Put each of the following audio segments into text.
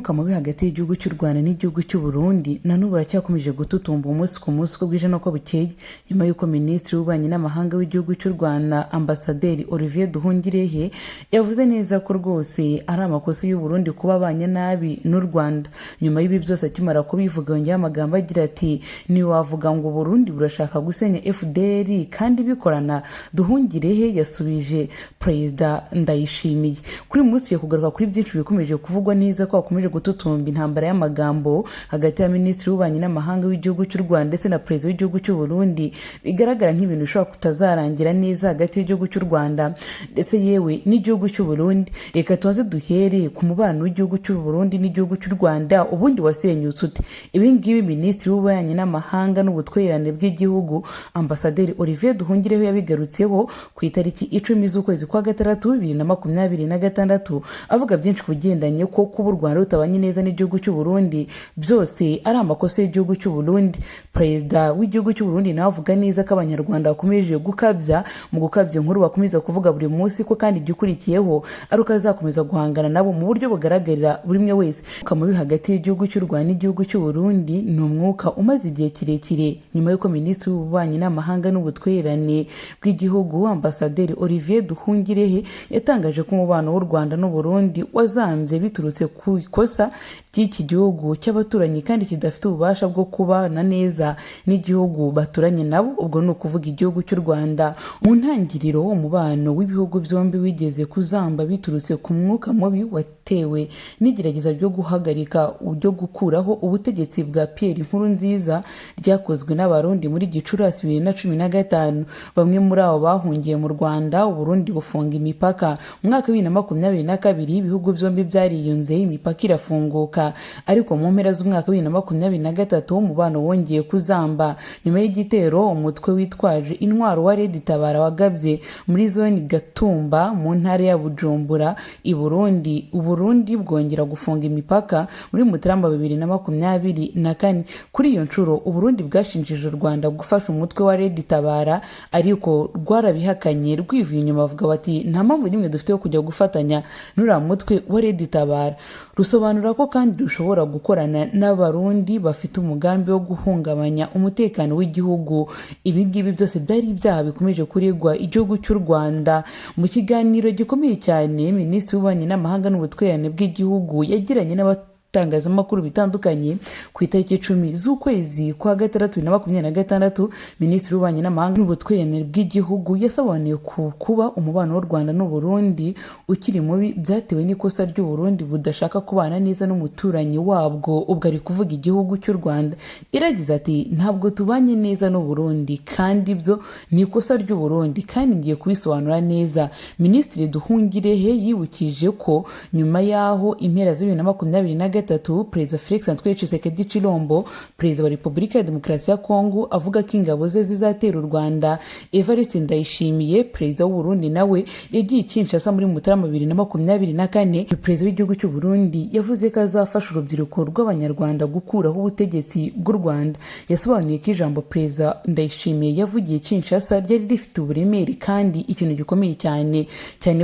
umwuka mubi hagati y'igihugu cy'u Rwanda n'igihugu cy'u Burundi na n'ubu uracyakomeje gututumba umunsi ku munsi uko bwije n'uko bukeye nyuma y'uko Minisitiri w'Ububanyi n'Amahanga w'igihugu cy'u Rwanda Ambasaderi Olivier Nduhungirehe yavuze neza ko rwose ari amakosa y'u Burundi kuba abanye nabi n'u Rwanda. Nyuma y'ibi byose akimara kubivuga yongeye amagambo agira ati ni wavuga ngo Burundi burashaka gusenya FDR kandi bikorana. Nduhungirehe yasubije Perezida Ndayishimiye. Kuri uyu munsi tugiye kugaruka kuri byinshi bikomeje kuvugwa neza ko hakomeje gututumba intambara y'amagambo hagati ya Minisitiri w'Ububanyi n'Amahanga w'igihugu cy'u Rwanda ndetse na Perezida w'igihugu cy'u Burundi, bigaragara nk'ibintu bishobora kutazarangira neza hagati y'igihugu cy'u Rwanda ndetse yewe n'igihugu cy'u Burundi. Reka tuze duhere ku mubano w'igihugu cy'u Burundi n'igihugu cy'u Rwanda ubundi wasenyutse ute. Ibi ngibi Minisitiri w'Ububanyi n'Amahanga n'ubutwererane bw'igihugu Ambasaderi Olivier Nduhungirehe yabigarutseho ku itariki 10 z'ukwezi kwa gatandatu 2026 avuga byinshi ku bigendanye ko kuba u Rwanda rutabanye neza n'igihugu cy'u Burundi byose ari amakosa y'igihugu cy'u Burundi. Perezida w'igihugu cy'u Burundi nawe avuga neza ko abanyarwanda bakomeje gukabya mu gukabya inkuru bakomeza kuvuga buri munsi ko kandi igikurikiyeho ari uko azakomeza guhangana nabo mu buryo bugaragarira buri umwe wese. Umwuka mubi hagati y'igihugu cy'u Rwanda n'igihugu cy'u Burundi ni umwuka umaze igihe kirekire nyuma y'uko Minisitiri w'Ububanyi n'Amahanga n'ubutwererane bw'igihugu Ambasaderi Olivier Nduhungirehe yatangaje ko umubano w'u Rwanda n'u Burundi wazambye biturutse ku ikosa ry'iki gihugu cy'abaturanyi kandi kidafite ububasha bwo kubana neza n'igihugu baturanye nabo, ubwo ni ukuvuga igihugu cy'u Rwanda. Mu ntangiriro umubano w'ibihugu byombi wigeze kuzamba biturutse ku mwuka mubi watewe n'igerageza ryo guhagarika ryo gukuraho ubutegetsi bwa Pierre Nkurunziza ryakozwe n'abarundi muri Gicurasi 2015. Bamwe muri abo bahungiye mu Rwanda, u Burundi bufunga imipaka. Mu mwaka 2022 ibihugu byombi byariyunze, imipaka irafunguka, ariko mu mpera z'umwaka 2023 umubano wongeye kuzamba nyuma y'igitero umutwe witwaje intwaro wa Red Tabara wagabye muri zone Gatumba mu ntara ya Bujumbura i Burundi. U Burundi bwongera gufunga imipaka muri Mutarama 2024. Kuri iyo nshuro u Burundi bwashinjije u Rwanda gufasha umutwe wa Red Tabara, ariko rwarabihakanye rwivuye inyuma bavuga bati nta mpamvu nimwe dufite yo kujya gufatanya n'uriya mutwe wa Red Tabara. Rusobanura ko kandi rushobora gukorana n'abarundi bafite umugambi wo guhungabanya umutekano w'igihugu. Ibi ngibi byose byari ibyaha bikomeje kuregwa igihugu cy'u Rwanda. Mu kiganiro gikomeye cyane Minisitiri w'Ububanyi n'Amahanga n'ubutwererane bw'igihugu yagiranye n'abatangazamakuru bitandukanye ku itariki 10 z'ukwezi kwa gatandatu 2026, Minisitiri w'Ububanyi n'Amahanga n'ubutwererane bw'igihugu yasobanuye kuba umubano w'u Rwanda n'u Burundi ukiri mubi byatewe n'ikosa ry'u Burundi budashaka kubana neza n'umuturanyi wabwo, ubwo ari kuvuga igihugu cy'u Rwanda. Iragize ati ntabwo tubanye neza n'u Burundi kandi ibyo ni ikosa ry'u Burundi kandi ngiye kubisobanura neza. Minisitiri Nduhungirehe yibukije ko nyuma yaho impera za 2023 Perezida Felix Antoine Tshisekedi Tshilombo, Perezida wa Repubulika ya Demokarasi ya Kongo, avuga ko ingabo ze zizatera u Rwanda. Evariste Ndayishimiye, Perezida w'u Burundi, nawe yagiye Kinshasa muri Mutarama 2024. Perezida w'igihugu cy'u Burundi yavuze ko azafasha urubyiruko rw'abanyarwanda gukuraho ubutegetsi bw'u Rwanda. Yasobanuye ko ijambo Perezida Ndayishimiye yavugiye Kinshasa ryari rifite uburemere kandi ikintu gikomeye cyane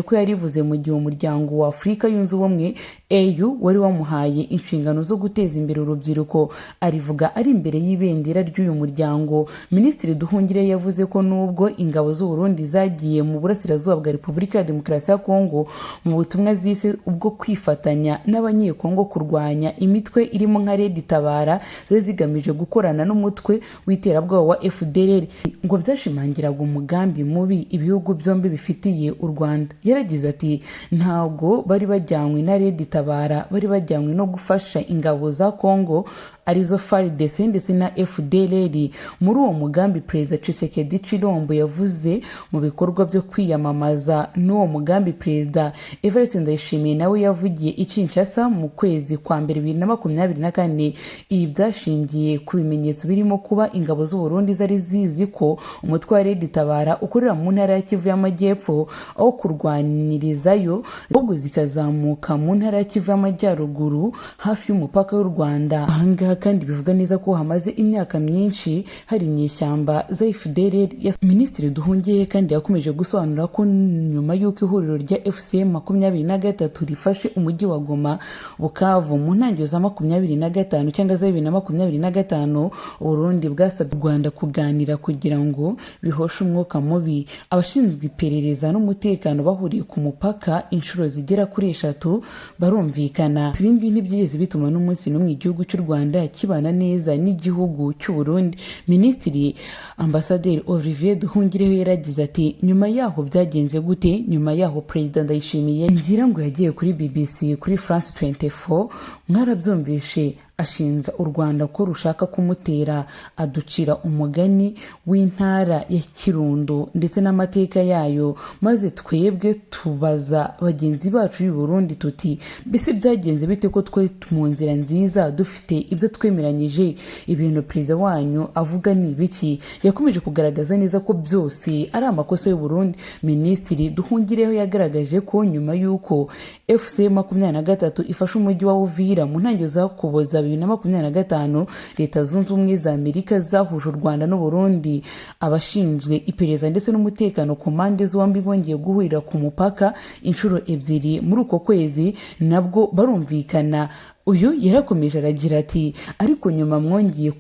ko yarivuze mu gihe umuryango wa Afurika yunze ubumwe AU wari wamuhaye inshingano zo guteza imbere urubyiruko. Arivuga ari imbere y'ibendera ry'uyu muryango. Minisitiri Nduhungirehe yavuze ko nubwo ingabo z'u Burundi zagiye mu burasirazuba bwa Repubulika ya Demokarasi ya Kongo mu butumwa zise ubwo kwifatanya n'abanyekongo kurwanya imitwe irimo nka Red Tabara zari zigamije gukorana n'umutwe w'iterabwoba wa FDLR, ngo byashimangiraga umugambi mubi ibihugu byombi bifitiye u Rwanda. Yaragize ati ntabwo bari bajyanywe na Red Tabara, bari bajyanywe no gufasha ingabo za Kongo arizo FARDC ndetse na FDLR. Muri uwo mugambi Perezida Tshisekedi Tshilombo yavuze mu bikorwa byo kwiyamamaza n'uwo mugambi Perezida Evariste Ndayishimiye nawe yavugiye i Kinshasa mu kwezi kwa mbere 2024. Ibi byashingiye ku bimenyetso birimo kuba ingabo z'u Burundi zari zizi ko umutwe wa Red Tabara ukorera mu ntara ya Kivu y'Amajyepfo aho kurwanirizayo, ahubwo zikazamuka mu ntara ya Kivu y'Amajyaruguru hafi y'umupaka w'u Rwanda. Ahangaha ahangaha kandi bivuga neza ko hamaze imyaka myinshi hari inyeshyamba za FDLR. Minisitiri Nduhungirehe kandi yakomeje gusobanura ko nyuma y'uko ihuriro rya FCM 23 rifashe umujyi wa Goma, Bukavu mu ntangiriro za 25 cyangwa za 2025, Burundi bwasabye u Rwanda kuganira kugira ngo bihoshe umwuka mubi. Abashinzwe iperereza n'umutekano bahuriye ku mupaka inshuro zigera kuri 3 barumvikana. Ibingibi ntibyigeze bituma n'umunsi n'umwe igihugu cy'u Rwanda kibana neza n'igihugu cy'u Burundi. Minisitiri Ambasaderi Olivier Nduhungirehe yaragize ati nyuma yaho byagenze gute? Nyuma yaho Perezida Ndayishimiye ngira ngo yagiye kuri BBC, kuri France 24, mwarabyumvishe, ashinja u Rwanda ko rushaka kumutera, aducira umugani w'intara ya Kirundo ndetse n'amateka yayo, maze twebwe tubaza bagenzi bacu y'u Burundi tuti mbese byagenze bite ko twe mu nzira nziza dufite ibyo twemeranyije, ibintu perezida wanyu avuga ni biki? Yakomeje kugaragaza neza ko byose ari amakosa y'u Burundi. Minisitiri Nduhungirehe yagaragaje ko nyuma y'uko FCM 23 ifashe umujyi wa Uvira mu ntangiriro za Ukuboza 2025, Leta Zunze Ubumwe za Amerika zahuje u Rwanda n'u Burundi. Abashinzwe iperereza ndetse n'umutekano ku mpande zombi bongeye guhurira ku mupaka inshuro 2 muri uko kwezi, nabwo barumvikana. Uyu yarakomeje aragira ati ariko nyuma mwongeye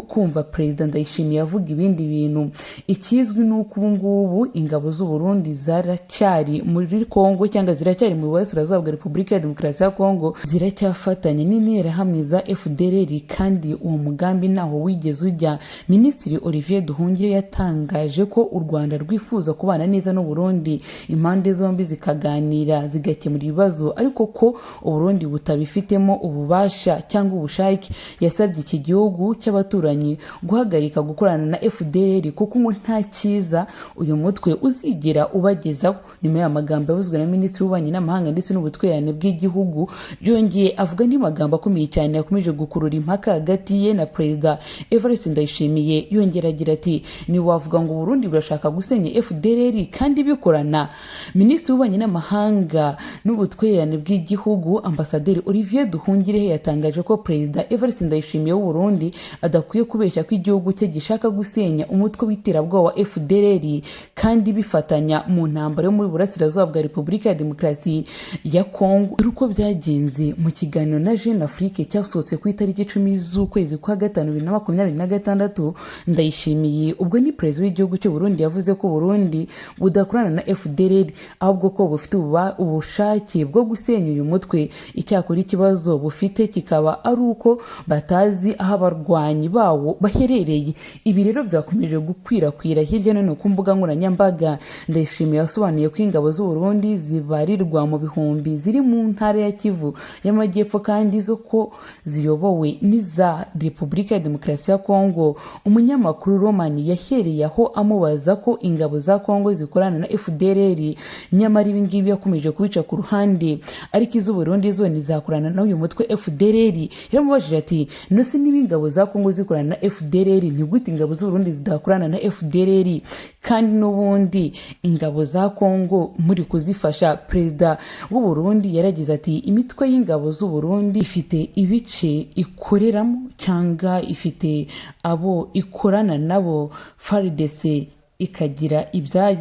kumva Perezida Ndayishimiye avuga ibindi bintu. Ikizwi nuko ubu ngubu ingabo z'u Burundi ziracyari muri Kongo cyangwa ziracyari mu burasirazuba bwa Repubulika ya Demokarasi ya Kongo, ziracyafatanya n'interahamwe za FDLR kandi uwo mugambi naho wigeze ujya. Minisitiri Olivier Nduhungirehe yatangaje ko u Rwanda rwifuza kubana neza n'u Burundi, impande zombi zikaganira zigakemura ibibazo, ariko ko u Burundi butabifitemo ububasha cyangwa ubushake. Yasabye iki gihugu cy'abaturanyi guhagarika gukorana na FDLR kuko ngo nta cyiza uyu mutwe uzigera ubagezaho. Nyuma y'amagambo yavuzwe na Minisitiri w'Ububanyi n'Amahanga ndetse n'Ubutwererane bw'igihugu, yongeye avuga andi magambo akomeye cyane yakomeje gukurura impaka hagati ye na Perezida Evariste Ndayishimiye. Yongera agira ati ni wavuga ngo Burundi burashaka gusenya FDLR kandi bikorana? Minisitiri w'Ububanyi n'Amahanga n'Ubutwererane bw'igihugu Ambasaderi Olivier Nduhungirehe yatangaje ko Perezida Evariste Ndayishimiye w'u Burundi adakwiye kubeshya ko igihugu cye gishaka gusenya umutwe w'iterabwoba wa FDLR kandi bifatanya mu ntambara yo muri burasirazuba bwa Repubulika ya Demokarasi ya Kongo. Uko byagenze mu kiganiro na Jeune Afrique cyasohotse ku itariki 10 z'ukwezi kwa 5 2026, Ndayishimiye ubwo ni Perezida w'igihugu cy'u Burundi yavuze ko Burundi budakorana na FDLR ahubwo ko bufite ubushake bwo gusenya uyu mutwe. Icyakora ikibazo bufite kikaba ari uko batazi aho abarwanyi bawo baherereye. Ibi rero byakomeje gukwirakwira hirya no hino ku mbuga nkoranyambaga. Ndayishimiye yasobanuye ko ingabo z'u Burundi zibarirwa mu bihumbi ziri mu ntara ya Kivu y'Amajyepfo kandi zo ko ziyobowe n'iza Repubulika ya Demokarasi ya Kongo. Umunyamakuru Roman yahereye aho amubaza ko ingabo za Kongo zikorana na FDLR, nyamara ibi ngibi yakomeje kubica ku ruhande, ariko iz'u Burundi zo nizakorana na uyu mutwe FDLR. Yaramubajije ati nose niba ingabo za Kongo zikorana na FDLR ni gute ingabo z'u Burundi zidakorana na FDLR kandi n'ubundi ingabo za Kongo muri kuzifasha? Perezida w'u Burundi yaragize ati imitwe y'ingabo z'u Burundi ifite ibice ikoreramo cyangwa ifite abo ikorana nabo, FARDC ikagira ibyayo.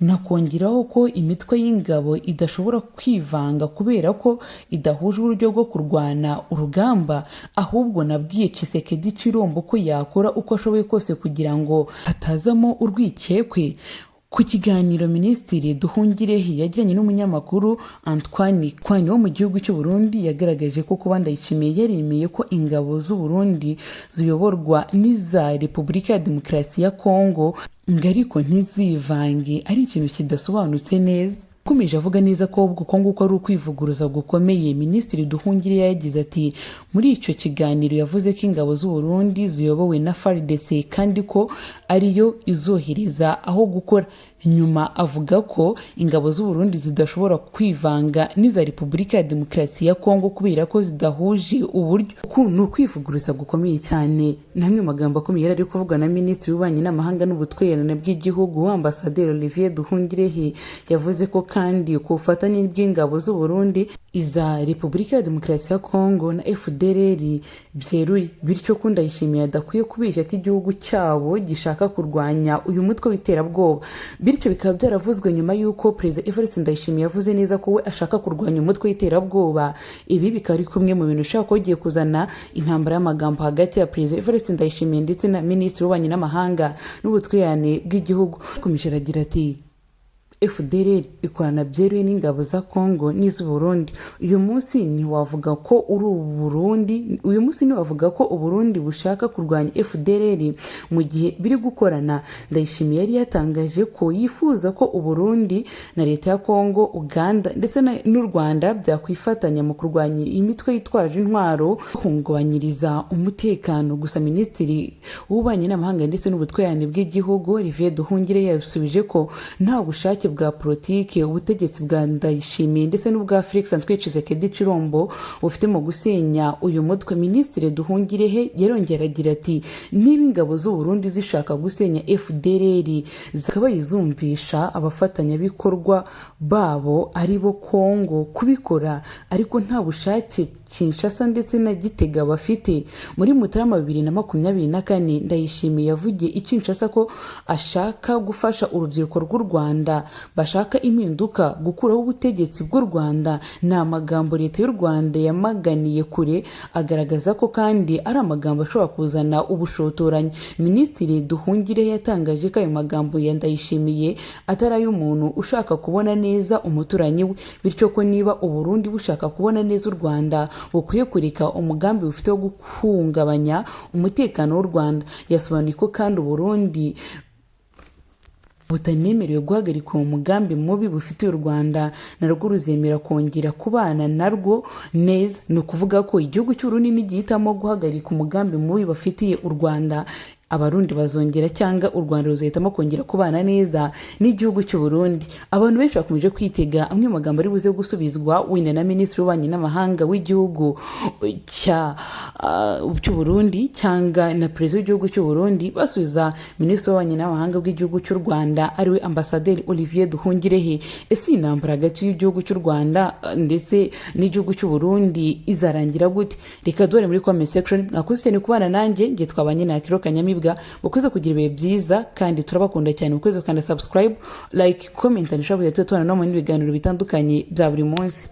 Nakongeraho ko imitwe y'ingabo idashobora kwivanga kubera ko idahuje uburyo bwo kurwana urugamba, ahubwo nabwiye Tshisekedi Chilombo ko yakora uko ashoboye kose kugira ngo hatazamo urwikekwe. Ku kiganiro Minisitiri Nduhungirehe yagiranye n'umunyamakuru Antoine Kwanyi wo mu gihugu cy'u Burundi, yagaragaje ko kuba Ndayishimiye yaremeye ko ingabo z'u Burundi ziyoborwa n'iza Repubulika ya Demokarasi ya Kongo ariko ntizivange ari ikintu kidasobanutse neza. Yakomeje avuga neza ko ubwo nguko ari ukwivuguruza gukomeye. Minisitiri Nduhungirehe yagize ati muri icyo kiganiro yavuze ko ingabo z'u Burundi ziyobowe na FARDC kandi ko ariyo izohereza aho gukora. Nyuma avuga ko ingabo z'u Burundi zidashobora kwivanga n'iza Repubulika ya Demokarasi ya Kongo kubera ko zidahuje uburyo. Ni ukwivuguruza gukomeye cyane. Namwe magambo akomeye yari kuvugwa na Minisitiri w'Ububanyi n'Amahanga n'Ubutwererane bw'igihugu Ambasaderi Olivier Nduhungirehe yavuze ko kandi ku bufatanye bw'ingabo z'u Burundi, iza Repubulika ya Demokarasi ya Kongo na FDLR byeruye, bityo ko Ndayishimiye adakwiye kubeshya ko igihugu cyabo gishaka kurwanya uyu mutwe w'iterabwoba. Bityo bikaba byaravuzwe nyuma y'uko Perezida Evariste Ndayishimiye yavuze neza ko we ashaka kurwanya umutwe w'iterabwoba. Ibi bikaba ari kumwe mu bintu ushaka ko giye kuzana intambara y'amagambo hagati ya Perezida Evariste Ndayishimiye ndetse na Minisitiri w'Ububanyi n'Amahanga n'Ubutwererane bw'igihugu. Akomeje aragira ati FDLR ikorana byeruye n'ingabo za Kongo n'iz'u Burundi. Uyu munsi ntiwavuga ko Uburundi bushaka kurwanya FDLR mu gihe biri gukorana. Ndayishimiye yari yatangaje ko yifuza ko Uburundi na leta ya Kongo, Uganda ndetse n'u Rwanda byakwifatanya mu kurwanya imitwe yitwaje intwaro guhungabanyiriza umutekano. Gusa Minisitiri w'Ububanyi n'Amahanga ndetse n'Ubutwererane bw'igihugu Olivier Nduhungirehe yasubije ko nta bushake bwa politiki ubutegetsi bwa Ndayishimiye ndetse n'ubwa Felix Antoine Tshisekedi Tshilombo bufite mu gusenya uyu mutwe. Minisitiri Nduhungirehe yarongera agira ati niba ingabo z'u Burundi zishaka gusenya FDLR zikaba yizumvisha abafatanyabikorwa babo ari bo Kongo kubikora, ariko nta bushake Kinshasa ndetse na Gitega bafite. Muri Mutarama 2024 Ndayishimiye yavugiye i Kinshasa ko ashaka gufasha urubyiruko rw'u Rwanda bashaka impinduka gukuraho ubutegetsi bw'u Rwanda. Ni amagambo leta y'u Rwanda yamaganiye kure, agaragaza ko kandi ari amagambo ashobora kuzana ubushotoranyi. Minisitiri Nduhungirehe yatangaje ko ayo magambo ya Ndayishimiye atari ay'umuntu ushaka kubona neza umuturanyi we, bityo ko niba Uburundi bushaka kubona neza u Rwanda bukwiye kureka umugambi bufite wo guhungabanya umutekano w'u Rwanda. Yasobanuye ko kandi Uburundi butanemerewe guhagarika uwo mugambi mubi bufitiye u Rwanda, narwo ruzemera kongera kubana narwo neza. Ni ukuvuga ko igihugu cy'Uburundi nigihitamo guhagarika umugambi mubi bafitiye u Rwanda, Abarundi bazongera cyangwa u Rwanda ruzahitamo kongera kubana neza n'igihugu cy'u Burundi. Abantu benshi bakomeje kwitega amwe mu magambo ari buze gusubizwa wenda na Minisitiri w'Ububanyi n'Amahanga w'igihugu cy'u Burundi cyangwa na Perezida w'igihugu cy'u Burundi, basubiza Minisitiri w'Ububanyi n'Amahanga w'igihugu cy'u Rwanda ariwe Ambasaderi Olivier Nduhungirehe. Ese intambara hagati y'igihugu cy'u Rwanda ndetse n'igihugu cy'u Burundi izarangira gute? Reka duhore muri comment section. Mwakoze cyane kubana nanjye, ngiye twabanye na Kiro Kanyamibwa. Mukweze kugira ibihe byiza kandi turabakunda cyane. Mukweze kandi subscribe, like, comment and share, tubana no mu biganiro bitandukanye bya buri munsi.